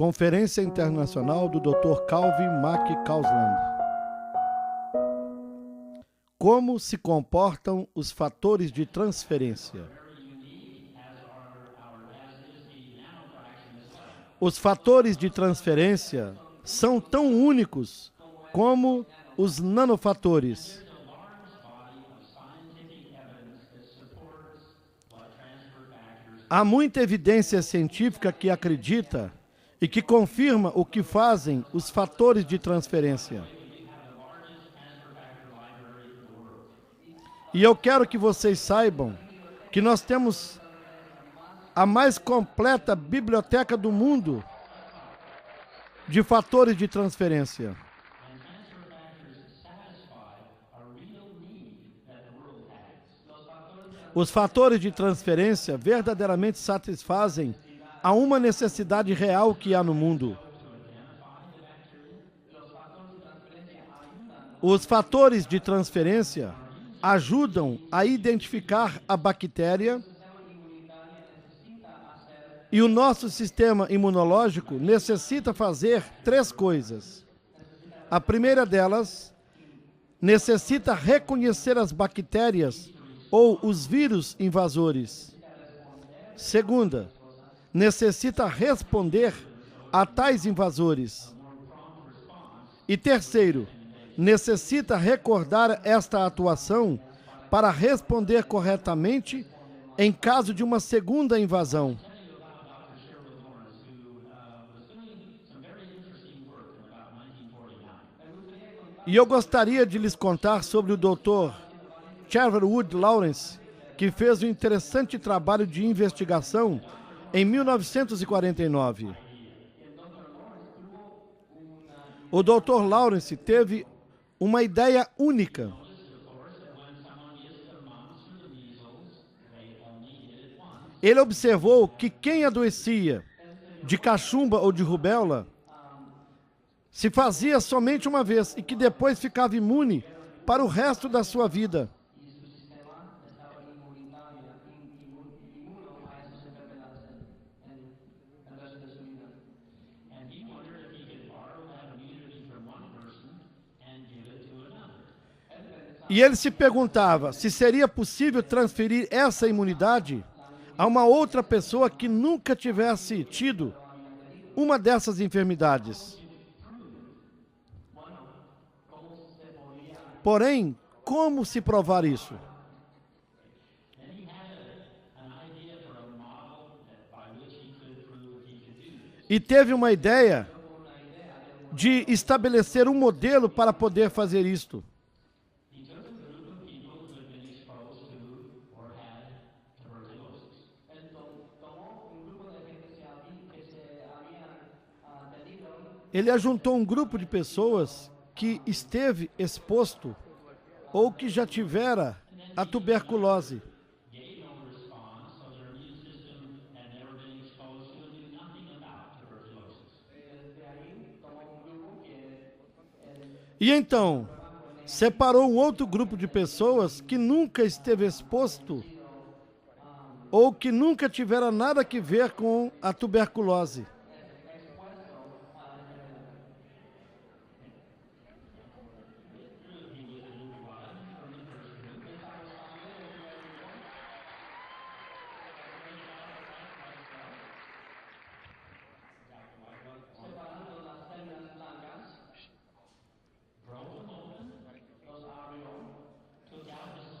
Conferência Internacional do Dr. Calvin McCausland. Como se comportam os fatores de transferência? Os fatores de transferência são tão únicos como os nanofatores. Há muita evidência científica que acredita e que confirma o que fazem os fatores de transferência. E eu quero que vocês saibam que nós temos a mais completa biblioteca do mundo de fatores de transferência. Os fatores de transferência verdadeiramente satisfazem a uma necessidade real que há no mundo. Os fatores de transferência ajudam a identificar a bactéria e o nosso sistema imunológico necessita fazer 3 coisas. A primeira delas, necessita reconhecer as bactérias ou os vírus invasores. Segunda, necessita responder a tais invasores. E terceiro, necessita recordar esta atuação para responder corretamente em caso de uma segunda invasão. E eu gostaria de lhes contar sobre o Dr. Sherwood Lawrence, que fez um interessante trabalho de investigação em 1949. O Dr. Lawrence teve uma ideia única. Ele observou que quem adoecia de cachumba ou de rubéola se fazia somente uma vez e que depois ficava imune para o resto da sua vida. E ele se perguntava se seria possível transferir essa imunidade a uma outra pessoa que nunca tivesse tido uma dessas enfermidades. Porém, como se provar isso? E teve uma ideia de estabelecer um modelo para poder fazer isto. Ele ajuntou um grupo de pessoas que esteve exposto ou que já tivera a tuberculose. E então, separou um outro grupo de pessoas que nunca esteve exposto ou que nunca tivera nada a ver com a tuberculose.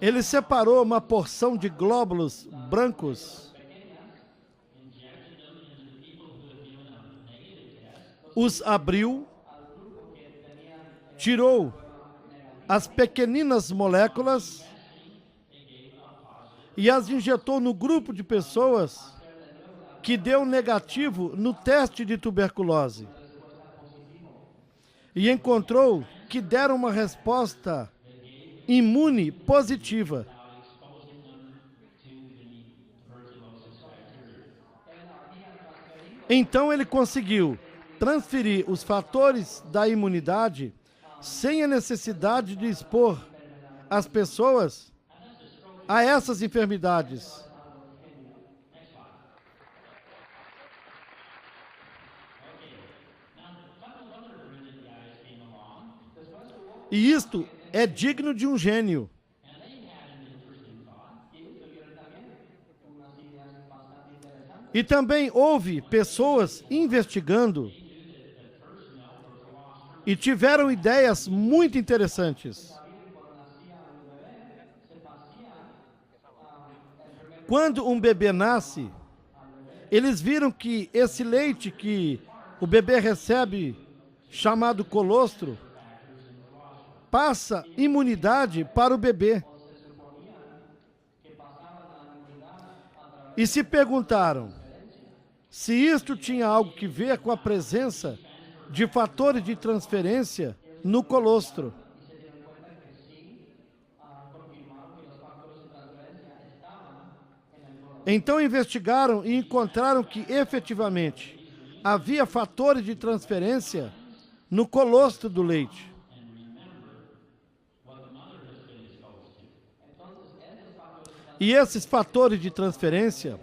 Ele separou uma porção de glóbulos brancos, os abriu, tirou as pequeninas moléculas e as injetou no grupo de pessoas que deu negativo no teste de tuberculose. E encontrou que deram uma resposta imune positiva. Então ele conseguiu transferir os fatores da imunidade sem a necessidade de expor as pessoas a essas enfermidades. E isto é digno de um gênio. E também houve pessoas investigando e tiveram ideias muito interessantes. Quando um bebê nasce, eles viram que esse leite que o bebê recebe, chamado colostro, passa imunidade para o bebê. E se perguntaram se isto tinha algo que ver com a presença de fatores de transferência no colostro. Então investigaram e encontraram que, efetivamente, havia fatores de transferência no colostro do leite. E esses fatores de transferência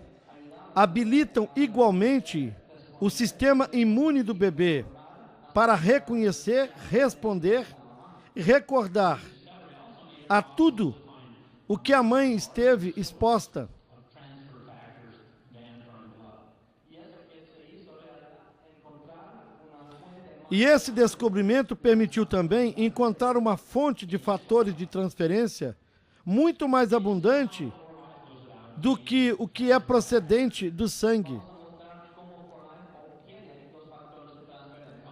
habilitam igualmente o sistema imune do bebê para reconhecer, responder e recordar a tudo o que a mãe esteve exposta. E esse descobrimento permitiu também encontrar uma fonte de fatores de transferência muito mais abundante do que o que é procedente do sangue.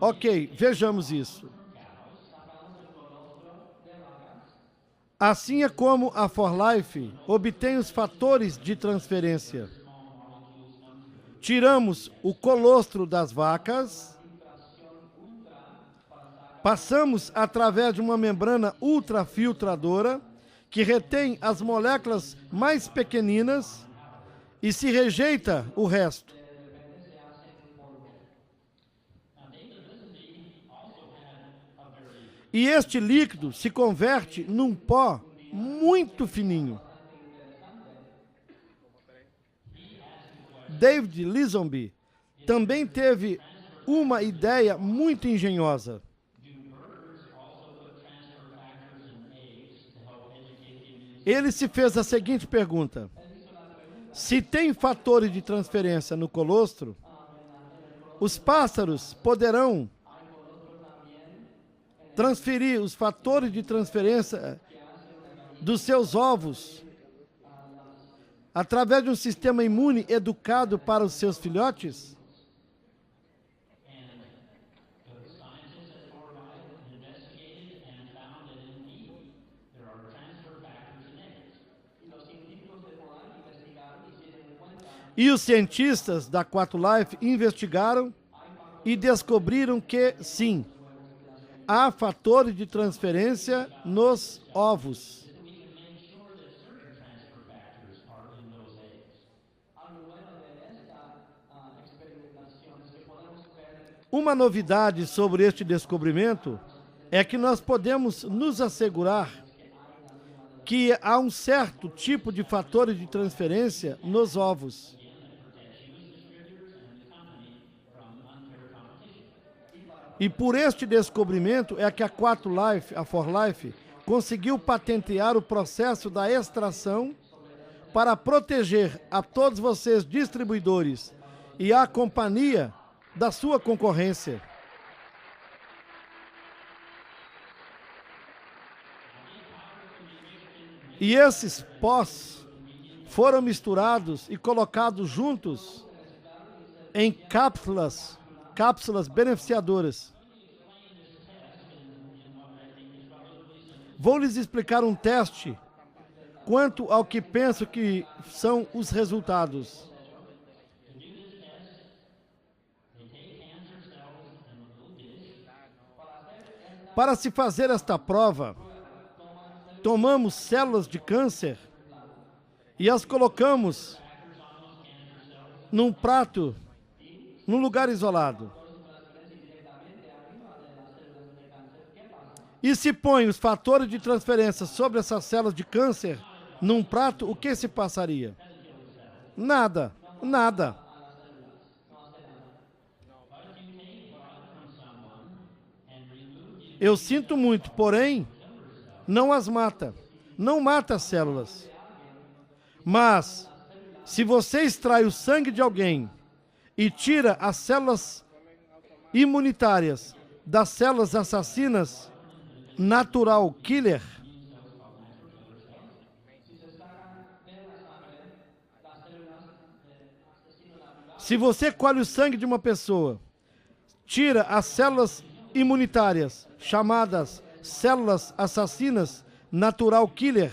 Ok, vejamos isso. Assim é como a For Life obtém os fatores de transferência. Tiramos o colostro das vacas, passamos através de uma membrana ultrafiltradora que retém as moléculas mais pequeninas e se rejeita o resto. E este líquido se converte num pó muito fininho. David Linsomby também teve uma ideia muito engenhosa. Ele se fez a seguinte pergunta: se tem fatores de transferência no colostro, os pássaros poderão transferir os fatores de transferência dos seus ovos através de um sistema imune educado para os seus filhotes? E os cientistas da Quatlife investigaram e descobriram que, sim, há fatores de transferência nos ovos. Uma novidade sobre este descobrimento é que nós podemos nos assegurar que há um certo tipo de fatores de transferência nos ovos. E por este descobrimento é que a Quatlife, a For Life, conseguiu patentear o processo da extração para proteger a todos vocês distribuidores e a companhia da sua concorrência. E esses pós foram misturados e colocados juntos em cápsulas beneficiadoras. Vou lhes explicar um teste quanto ao que penso que são os resultados. Para se fazer esta prova, tomamos células de câncer e as colocamos num prato, num lugar isolado. E se põe os fatores de transferência sobre essas células de câncer num prato, o que se passaria? Nada, nada. Eu sinto muito, porém, não as mata. Não mata as células. Mas, se você extrai o sangue de alguém e tira as células imunitárias das células assassinas, natural killer, se você colhe o sangue de uma pessoa, tira as células imunitárias, chamadas células assassinas, natural killer,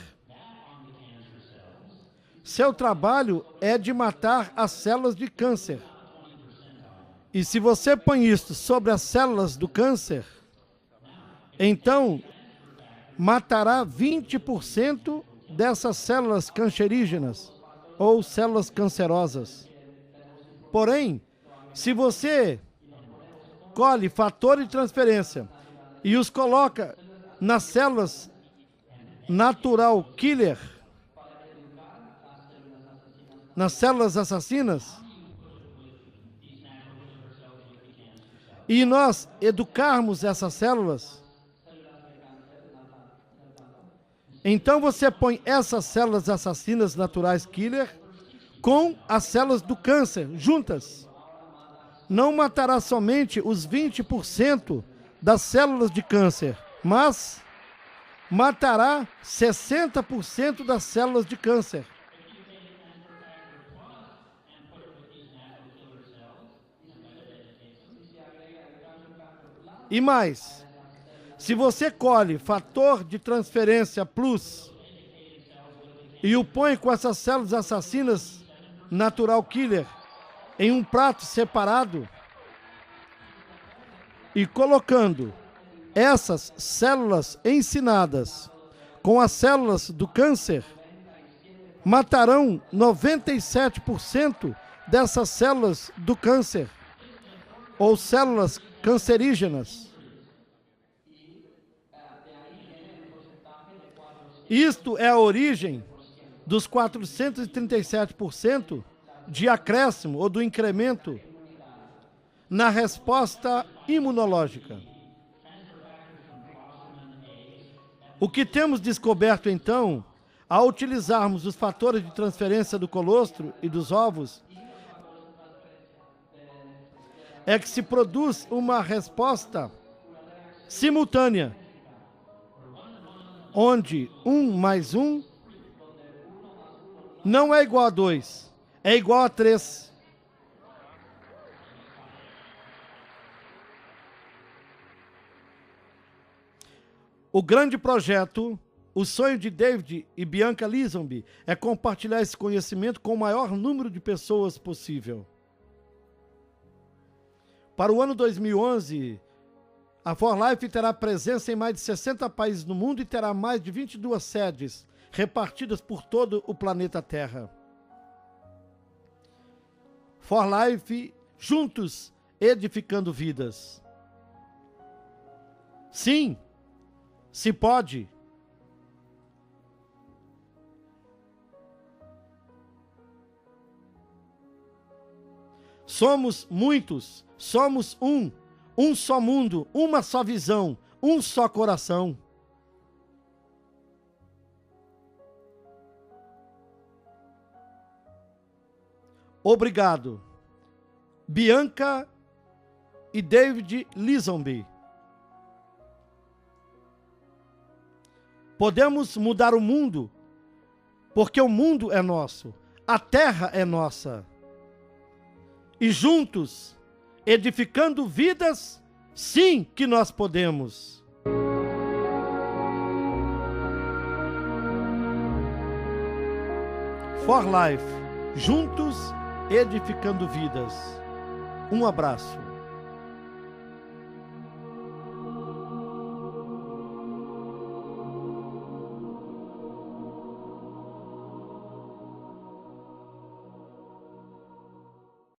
seu trabalho é de matar as células de câncer. E se você põe isto sobre as células do câncer, então matará 20% dessas células cancerígenas ou células cancerosas. Porém, se você colhe fatores de transferência e os coloca nas células natural killer, nas células assassinas, e nós educarmos essas células, então você põe essas células assassinas naturais killer com as células do câncer juntas. Não matará somente os 20% das células de câncer, mas matará 60% das células de câncer. E mais, se você colhe fator de transferência plus e o põe com essas células assassinas natural killer em um prato separado e colocando essas células ensinadas com as células do câncer, matarão 97% dessas células do câncer ou células cancerígenas. Isto é a origem dos 437% de acréscimo ou do incremento na resposta imunológica. O que temos descoberto, então, ao utilizarmos os fatores de transferência do colostro e dos ovos, é que se produz uma resposta simultânea, onde 1 mais 1 não é igual a 2, é igual a 3. O grande projeto, o sonho de David e Bianca Lisenby é compartilhar esse conhecimento com o maior número de pessoas possível. Para o ano 2011, a For Life terá presença em mais de 60 países no mundo e terá mais de 22 sedes repartidas por todo o planeta Terra. For Life, juntos, edificando vidas. Sim, se pode. Somos muitos, somos um só mundo, uma só visão, um só coração. Obrigado, Bianca e David Lisenby. Podemos mudar o mundo, porque o mundo é nosso, a terra é nossa. E juntos, edificando vidas, sim que nós podemos. For Life, juntos, edificando vidas. Um abraço.